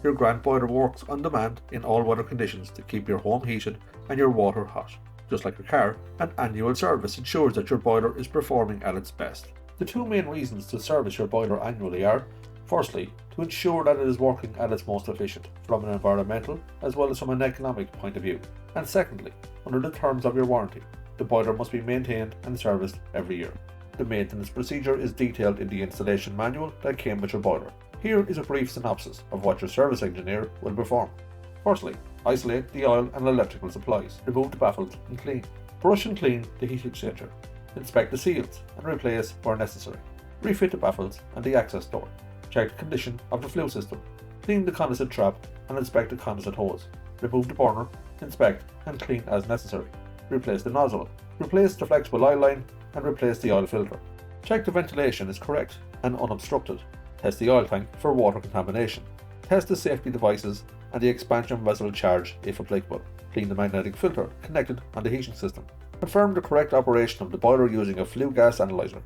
Your Grant boiler works on demand in all weather conditions to keep your home heated and your water hot. Just like your car, an annual service ensures that your boiler is performing at its best. The two main reasons to service your boiler annually are, firstly, to ensure that it is working at its most efficient from an environmental as well as from an economic point of view, and secondly, under the terms of your warranty, the boiler must be maintained and serviced every year. The maintenance procedure is detailed in the installation manual that came with your boiler. Here is a brief synopsis of what your service engineer will perform. Firstly, isolate the oil and electrical supplies, remove the baffles and clean. Brush and clean the heat exchanger. Inspect the seals and replace where necessary. Refit the baffles and the access door. Check the condition of the flue system. Clean the condensate trap and inspect the condensate hose. Remove the burner, inspect and clean as necessary. Replace the nozzle. Replace the flexible oil line and replace the oil filter. Check the ventilation is correct and unobstructed. Test the oil tank for water contamination. Test the safety devices and the expansion vessel charge if applicable. Clean the magnetic filter connected on the heating system. Confirm the correct operation of the boiler using a flue gas analyzer,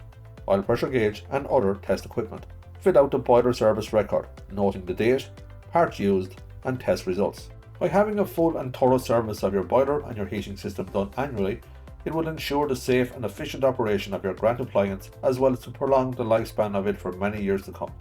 oil pressure gauge and other test equipment. Fill out the boiler service record, noting the date, parts used and test results. By having a full and thorough service of your boiler and your heating system done annually, it will ensure the safe and efficient operation of your Grant appliance as well as to prolong the lifespan of it for many years to come.